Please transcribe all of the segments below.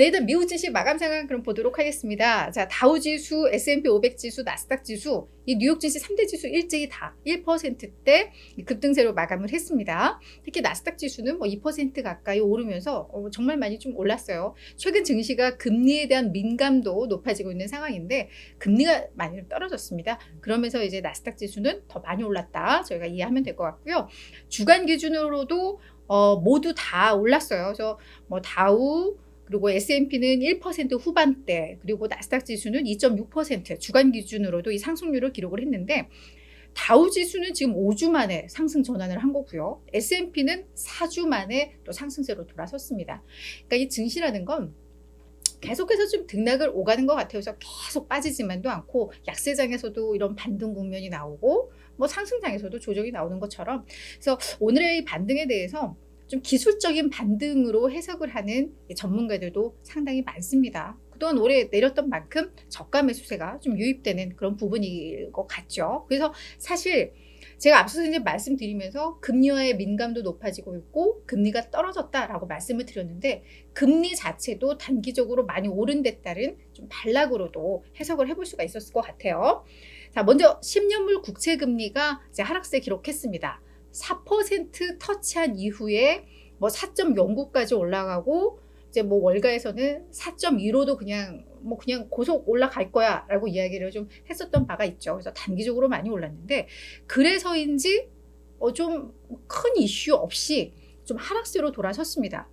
일단 미국 증시 마감 상황 그럼 보도록 하겠습니다. 자, 다우지수, S&P 500지수, 나스닥지수, 이 뉴욕 증시 3대 지수 일제히 다 1%대 급등세로 마감을 했습니다. 특히 나스닥 지수는 뭐 2% 가까이 오르면서 정말 많이 좀 올랐어요. 최근 증시가 금리에 대한 민감도 높아지고 있는 상황인데 금리가 많이 떨어졌습니다. 그러면서 이제 나스닥 지수는 더 많이 올랐다. 저희가 이해하면 될 것 같고요. 주간 기준으로도 모두 다 올랐어요. 그래서 뭐 다우 그리고 S&P는 1% 후반대, 그리고 나스닥 지수는 2.6% 주간 기준으로도 이 상승률을 기록을 했는데 다우 지수는 지금 5주 만에 상승 전환을 한 거고요. S&P는 4주 만에 또 상승세로 돌아섰습니다. 그러니까 이 증시라는 건 계속해서 좀 등락을 오가는 것 같아요. 그래서 계속 빠지지만도 않고 약세장에서도 이런 반등 국면이 나오고 뭐 상승장에서도 조정이 나오는 것처럼, 그래서 오늘의 이 반등에 대해서 좀 기술적인 반등으로 해석을 하는 전문가들도 상당히 많습니다. 그동안 올해 내렸던 만큼 저가 매수세가 좀 유입되는 그런 부분일 것 같죠. 그래서 사실 제가 앞서서 이제 말씀드리면서 금리와의 민감도 높아지고 있고 금리가 떨어졌다라고 말씀을 드렸는데 금리 자체도 단기적으로 많이 오른 데 따른 좀 반락으로도 해석을 해볼 수가 있었을 것 같아요. 자, 먼저 10년물 국채 금리가 이제 하락세 기록했습니다. 4% 터치한 이후에 뭐 4.09까지 올라가고 이제 뭐 월가에서는 4.15도 그냥 고속 올라갈 거야라고 이야기를 좀 했었던 바가 있죠. 그래서 단기적으로 많이 올랐는데 그래서인지 좀 큰 이슈 없이 좀 하락세로 돌아섰습니다.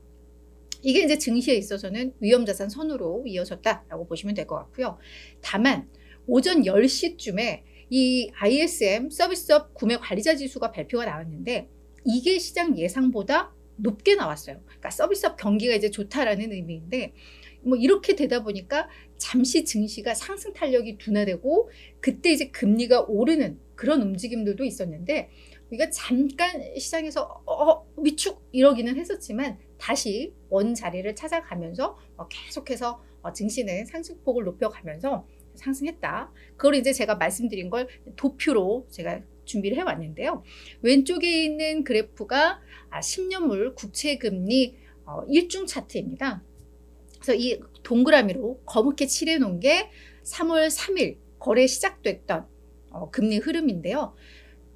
이게 이제 증시에 있어서는 위험자산 선으로 이어졌다라고 보시면 될 것 같고요. 다만 오전 10시쯤에 이 ISM 서비스업 구매 관리자 지수가 발표가 나왔는데 이게 시장 예상보다 높게 나왔어요. 그러니까 서비스업 경기가 이제 좋다라는 의미인데 뭐 이렇게 되다 보니까 잠시 증시가 상승 탄력이 둔화되고 그때 이제 금리가 오르는 그런 움직임들도 있었는데 우리가 잠깐 시장에서 위축 이러기는 했었지만 다시 원 자리를 찾아가면서 계속해서 증시는 상승폭을 높여가면서 상승했다. 그걸 이제 제가 말씀드린 걸 도표로 제가 준비를 해왔는데요. 왼쪽에 있는 그래프가 10년물 국채금리 일중 차트입니다. 그래서 이 동그라미로 검게 칠해놓은 게 3월 3일 거래 시작됐던 금리 흐름인데요.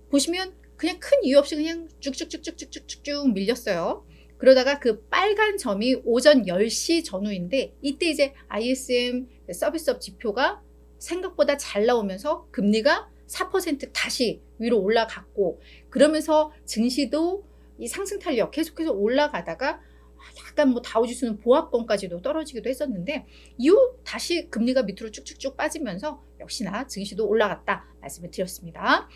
보시면 그냥 큰 이유 없이 그냥 쭉쭉쭉쭉쭉쭉 밀렸어요. 그러다가 그 빨간 점이 오전 10시 전후인데 이때 이제 ISM 서비스업 지표가 생각보다 잘 나오면서 금리가 4% 다시 위로 올라갔고 그러면서 증시도 이 상승 탄력 계속해서 올라가다가 약간 뭐 다우지수는 보합권까지도 떨어지기도 했었는데 이후 다시 금리가 밑으로 쭉쭉쭉 빠지면서 역시나 증시도 올라갔다 말씀을 드렸습니다.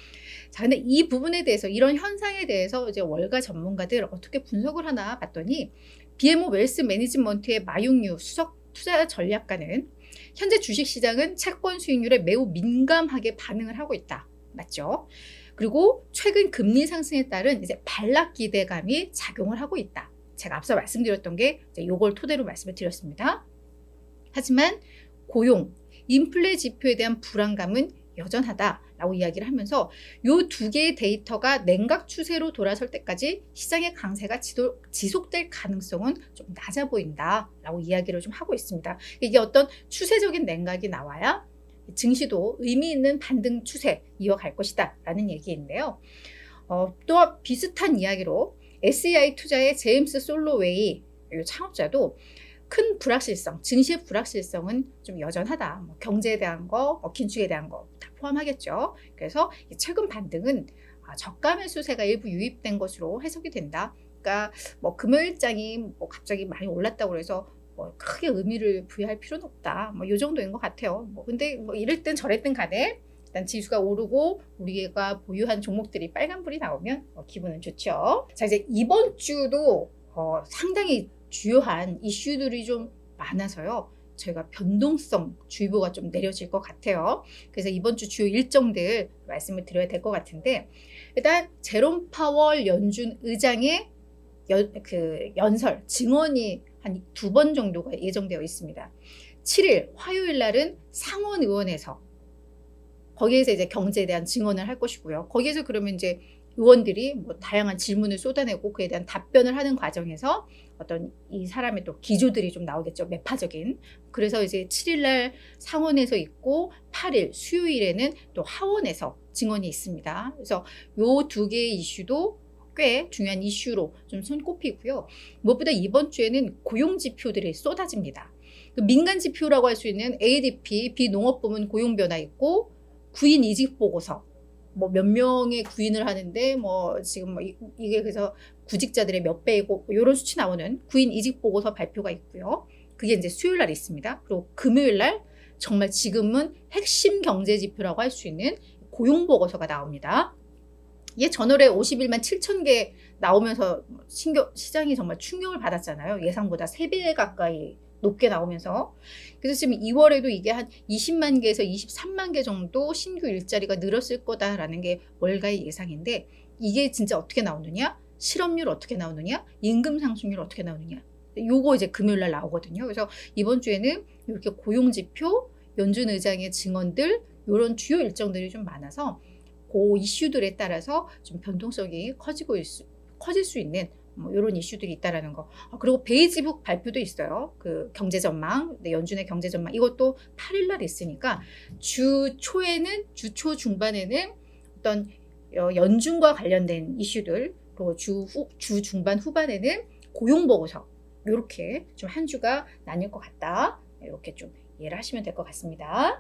자, 근데 이 부분에 대해서 이런 현상에 대해서 이제 월가 전문가들 어떻게 분석을 하나 봤더니 BMO 웰스 매니지먼트의 마윤유 수석 투자 전략가는 현재 주식시장은 채권 수익률에 매우 민감하게 반응을 하고 있다. 맞죠? 그리고 최근 금리 상승에 따른 이제 반락 기대감이 작용을 하고 있다. 제가 앞서 말씀드렸던 게 이걸 토대로 말씀을 드렸습니다. 하지만 고용, 인플레 지표에 대한 불안감은 여전하다라고 이야기를 하면서 이 두 개의 데이터가 냉각 추세로 돌아설 때까지 시장의 강세가 지속될 가능성은 좀 낮아 보인다라고 이야기를 좀 하고 있습니다. 이게 어떤 추세적인 냉각이 나와야 증시도 의미 있는 반등 추세 이어갈 것이다 라는 얘기인데요. 또한 비슷한 이야기로 SEI 투자의 제임스 솔로웨이 창업자도 큰 불확실성, 증시의 불확실성은 좀 여전하다. 뭐 경제에 대한 거, 긴축에 대한 거 다 포함하겠죠. 그래서 최근 반등은 저가 매수세가 일부 유입된 것으로 해석이 된다. 그러니까 뭐 금요일장이 뭐 갑자기 많이 올랐다고 해서 뭐 크게 의미를 부여할 필요는 없다. 뭐 이 정도인 것 같아요. 뭐 근데 뭐 이랬든 저랬든 간에 일단 지수가 오르고 우리가 보유한 종목들이 빨간불이 나오면 기분은 좋죠. 자, 이제 이번 주도 상당히 주요한 이슈들이 좀 많아서요. 저희가 변동성 주의보가 좀 내려질 것 같아요. 그래서 이번 주 주요 일정들 말씀을 드려야 될 것 같은데 일단 제롬 파월 연준 의장의 연설, 증언이 한 2번 정도가 예정되어 있습니다. 7일 화요일 날은 상원의원에서 거기에서 이제 경제에 대한 증언을 할 것이고요. 거기에서 그러면 이제 의원들이 뭐 다양한 질문을 쏟아내고 그에 대한 답변을 하는 과정에서 어떤 이 사람의 또 기조들이 좀 나오겠죠. 매파적인. 그래서 이제 7일 날 상원에서 있고 8일 수요일에는 또 하원에서 증언이 있습니다. 그래서 요 두 개의 이슈도 꽤 중요한 이슈로 좀 손꼽히고요. 무엇보다 이번 주에는 고용 지표들이 쏟아집니다. 그 민간 지표라고 할 수 있는 ADP 비농업부문 고용 변화 있고 구인 이직 보고서 뭐 몇 명의 구인을 하는데 뭐 지금 뭐 이게 그래서 구직자들의 몇 배이고 이런 수치 나오는 구인 이직 보고서 발표가 있고요. 그게 이제 수요일 날 있습니다. 그리고 금요일 날 정말 지금은 핵심 경제 지표라고 할 수 있는 고용 보고서가 나옵니다. 이게 전월에 51만 7천 개 나오면서 시장이 정말 충격을 받았잖아요. 예상보다 3배 가까이 높게 나오면서. 그래서 지금 2월에도 이게 한 20만 개에서 23만 개 정도 신규 일자리가 늘었을 거다라는 게 월가의 예상인데 이게 진짜 어떻게 나오느냐? 실업률 어떻게 나오느냐? 임금 상승률 어떻게 나오느냐? 요거 이제 금요일 날 나오거든요. 그래서 이번 주에는 이렇게 고용 지표, 연준 의장의 증언들 이런 주요 일정들이 좀 많아서 그 이슈들에 따라서 좀 변동성이 커질 수 있는 뭐 이런 이슈들이 있다라는 거. 그리고 베이지북 발표도 있어요. 그 경제 전망, 연준의 경제 전망 이것도 8일 날 있으니까 주 초 중반에는 어떤 연준과 관련된 이슈들, 그리고 주 중반 후반에는 고용 보고서 이렇게 좀 한 주가 나뉠 것 같다. 이렇게 좀 이해를 하시면 될 것 같습니다.